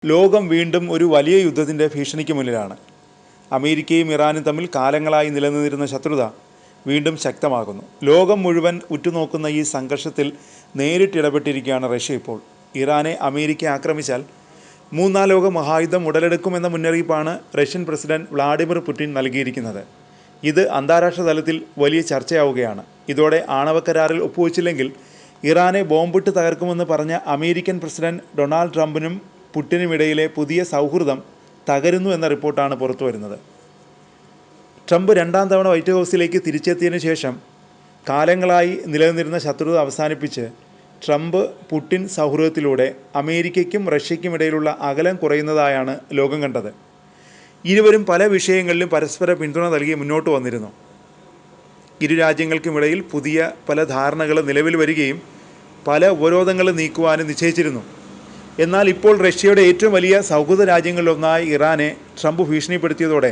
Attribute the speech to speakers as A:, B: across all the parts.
A: ലോകം വീണ്ടും ഒരു വലിയ യുദ്ധത്തിൻ്റെ ഭീഷണിക്ക് മുന്നിലാണ്. അമേരിക്കയും ഇറാനും തമ്മിൽ കാലങ്ങളായി നിലനിന്നിരുന്ന ശത്രുത വീണ്ടും ശക്തമാകുന്നു. ലോകം മുഴുവൻ ഉറ്റുനോക്കുന്ന ഈ സംഘർഷത്തിൽ നേരിട്ടിടപെട്ടിരിക്കുകയാണ് റഷ്യ ഇപ്പോൾ. ഇറാനെ അമേരിക്ക ആക്രമിച്ചാൽ മൂന്നാം ലോക മഹായുദ്ധം ഉടലെടുക്കുമെന്ന മുന്നറിയിപ്പാണ് റഷ്യൻ പ്രസിഡന്റ് വ്ളാഡിമിർ പുടിൻ നൽകിയിരിക്കുന്നത്. ഇത് അന്താരാഷ്ട്ര തലത്തിൽ വലിയ ചർച്ചയാവുകയാണ്. ഇതോടെ ആണവക്കരാറിൽ ഒപ്പുവെച്ചില്ലെങ്കിൽ ഇറാനെ ബോംബിട്ട് തകർക്കുമെന്ന് പറഞ്ഞ അമേരിക്കൻ പ്രസിഡന്റ് ഡൊണാൾഡ് ട്രംപിനും പുടിനുമിടയിലെ പുതിയ സൗഹൃദം തകരുന്നു എന്ന റിപ്പോർട്ടാണ് പുറത്തു വരുന്നത്. ട്രംപ് രണ്ടാം തവണ വൈറ്റ് ഹൗസിലേക്ക് തിരിച്ചെത്തിയതിനു ശേഷം കാലങ്ങളായി നിലനിന്നിരുന്ന ശത്രുത അവസാനിപ്പിച്ച് ട്രംപ് പുടിൻ സൗഹൃദത്തിലൂടെ അമേരിക്കയ്ക്കും റഷ്യയ്ക്കും ഇടയിലുള്ള അകലം കുറയുന്നതായാണ് ലോകം കണ്ടത്. ഇരുവരും പല വിഷയങ്ങളിലും പരസ്പര പിന്തുണ നൽകി മുന്നോട്ട് വന്നിരുന്നു. ഇരു രാജ്യങ്ങൾക്കുമിടയിൽ പുതിയ പല ധാരണകൾ നിലവിൽ വരികയും പല ഉപരോധങ്ങളും നീക്കുവാനും നിശ്ചയിച്ചിരുന്നു. എന്നാൽ ഇപ്പോൾ റഷ്യയുടെ ഏറ്റവും വലിയ സൗഹൃദ രാജ്യങ്ങളിലൊന്നായ ഇറാനെ ട്രംപ് ഭീഷണിപ്പെടുത്തിയതോടെ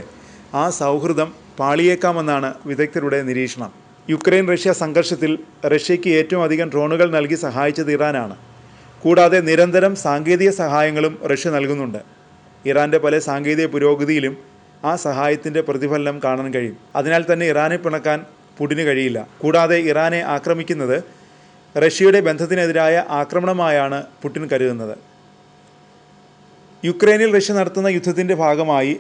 A: ആ സൗഹൃദം പാളിയേക്കാമെന്നാണ് വിദഗ്ധരുടെ നിരീക്ഷണം. യുക്രൈൻ റഷ്യ സംഘർഷത്തിൽ റഷ്യയ്ക്ക് ഏറ്റവും അധികം ഡ്രോണുകൾ നൽകി സഹായിച്ചത് ഇറാനാണ്. കൂടാതെ നിരന്തരം സാങ്കേതിക സഹായങ്ങളും റഷ്യ നൽകുന്നുണ്ട്. ഇറാൻ്റെ പല സാങ്കേതിക പുരോഗതിയിലും ആ സഹായത്തിൻ്റെ പ്രതിഫലനം കാണാൻ കഴിയും. അതിനാൽ തന്നെ ഇറാനെ പിണക്കാൻ പുടിന് കഴിയില്ല. കൂടാതെ ഇറാനെ ആക്രമിക്കുന്നത് റഷ്യയുടെ ബന്ധത്തിനെതിരായ ആക്രമണമായാണ് പുടിൻ കരുതുന്നത്. യുക്രൈനിൽ റഷ്യ നടത്തുന്ന യുദ്ധത്തിൻ്റെ ഭാഗമായി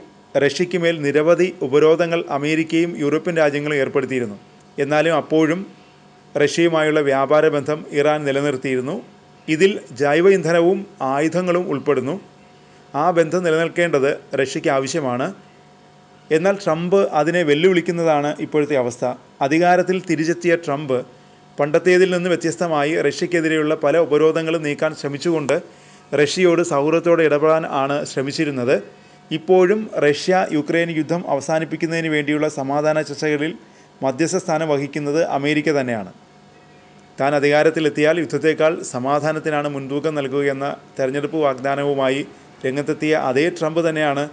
A: റഷ്യയ്ക്ക് മേൽ നിരവധി ഉപരോധങ്ങൾ അമേരിക്കയും യൂറോപ്യൻ രാജ്യങ്ങളും ഏർപ്പെടുത്തിയിരുന്നു. എന്നാലും അപ്പോഴും റഷ്യയുമായുള്ള വ്യാപാര ബന്ധം ഇറാൻ നിലനിർത്തിയിരുന്നു. ഇതിൽ ജൈവ ഇന്ധനവും ആയുധങ്ങളും ഉൾപ്പെടുന്നു. ആ ബന്ധം നിലനിൽക്കേണ്ടത് റഷ്യയ്ക്ക് ആവശ്യമാണ്. എന്നാൽ ട്രംപ് അതിനെ വെല്ലുവിളിക്കുന്നതാണ് ഇപ്പോഴത്തെ അവസ്ഥ. അധികാരത്തിൽ തിരിച്ചെത്തിയ ട്രംപ് പണ്ടത്തേതിൽ നിന്ന് വ്യത്യസ്തമായി റഷ്യക്കെതിരെയുള്ള പല ഉപരോധങ്ങളും നീക്കാൻ ശ്രമിച്ചുകൊണ്ട് റഷ്യയോട് സൗഹൃദത്തോടെ ഇടപെടാൻ ആണ് ശ്രമിച്ചിരുന്നത്. ഇപ്പോഴും റഷ്യ യുക്രൈൻ യുദ്ധം അവസാനിപ്പിക്കുന്നതിന് വേണ്ടിയുള്ള സമാധാന ചർച്ചകളിൽ മധ്യസ്ഥ സ്ഥാനം വഹിക്കുന്നത് അമേരിക്ക തന്നെയാണ്. താൻ അധികാരത്തിലെത്തിയാൽ യുദ്ധത്തേക്കാൾ സമാധാനത്തിനാണ് മുൻതൂക്കം നൽകുകയെന്ന തെരഞ്ഞെടുപ്പ് വാഗ്ദാനവുമായി രംഗത്തെത്തിയ അതേ ട്രംപ് തന്നെയാണ്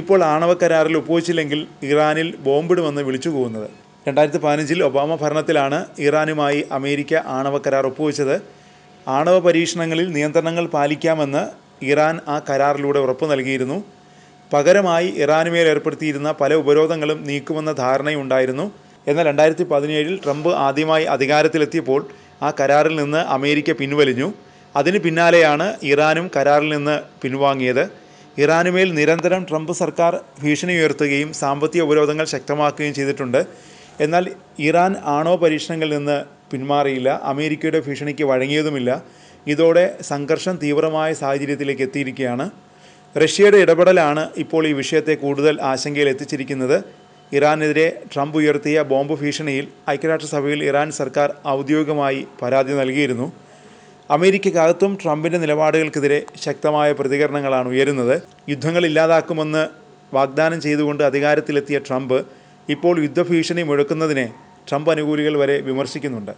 A: ഇപ്പോൾ ആണവക്കരാറിൽ ഒപ്പുവെച്ചില്ലെങ്കിൽ ഇറാനിൽ ബോംബിടുമെന്ന് വിളിച്ചു പോകുന്നത്. 2015 ഒബാമ ഭരണത്തിലാണ് ഇറാനുമായി അമേരിക്ക ആണവക്കരാർ ഒപ്പുവെച്ചത്. ആണവ പരീക്ഷണങ്ങളിൽ നിയന്ത്രണങ്ങൾ പാലിക്കാമെന്ന് ഇറാൻ ആ കരാറിലൂടെ ഉറപ്പു നൽകിയിരുന്നു. പകരമായി ഇറാനുമേൽ ഏർപ്പെടുത്തിയിരുന്ന പല ഉപരോധങ്ങളും നീക്കുമെന്ന ധാരണയുണ്ടായിരുന്നു. എന്നാൽ 2017 ട്രംപ് ആദ്യമായി അധികാരത്തിലെത്തിയപ്പോൾ ആ കരാറിൽ നിന്ന് അമേരിക്ക പിൻവലിഞ്ഞു. അതിന് പിന്നാലെയാണ് ഇറാനും കരാറിൽ നിന്ന് പിൻവാങ്ങിയത്. ഇറാനുമേൽ നിരന്തരം ട്രംപ് സർക്കാർ ഭീഷണി ഉയർത്തുകയും സാമ്പത്തിക ഉപരോധങ്ങൾ ശക്തമാക്കുകയും ചെയ്തിട്ടുണ്ട്. എന്നാൽ ഇറാൻ ആണവ പരീക്ഷണങ്ങളിൽ നിന്ന് പിന്മാറിയില്ല, അമേരിക്കയുടെ ഭീഷണിക്ക് വഴങ്ങിയതുമില്ല. ഇതോടെ സംഘർഷം തീവ്രമായ സാഹചര്യത്തിലേക്ക് എത്തിയിരിക്കുകയാണ്. റഷ്യയുടെ ഇടപെടലാണ് ഇപ്പോൾ ഈ വിഷയത്തെ കൂടുതൽ ആശങ്കയിൽ എത്തിച്ചിരിക്കുന്നത്. ഇറാനെതിരെ ട്രംപ് ഉയർത്തിയ ബോംബ് ഭീഷണിയിൽ ഐക്യരാഷ്ട്രസഭയിൽ ഇറാൻ സർക്കാർ ഔദ്യോഗികമായി പരാതി നൽകിയിരുന്നു. അമേരിക്കക്കകത്തും ട്രംപിൻ്റെ നിലപാടുകൾക്കെതിരെ ശക്തമായ പ്രതികരണങ്ങളാണ് ഉയരുന്നത്. യുദ്ധങ്ങൾ ഇല്ലാതാക്കുമെന്ന് വാഗ്ദാനം ചെയ്തുകൊണ്ട് അധികാരത്തിലെത്തിയ ട്രംപ് ഇപ്പോൾ യുദ്ധഭീഷണി മുഴക്കുന്നതിനെ ട്രംപ് അനുകൂലികൾ വരെ വിമർശിക്കുന്നുണ്ട്.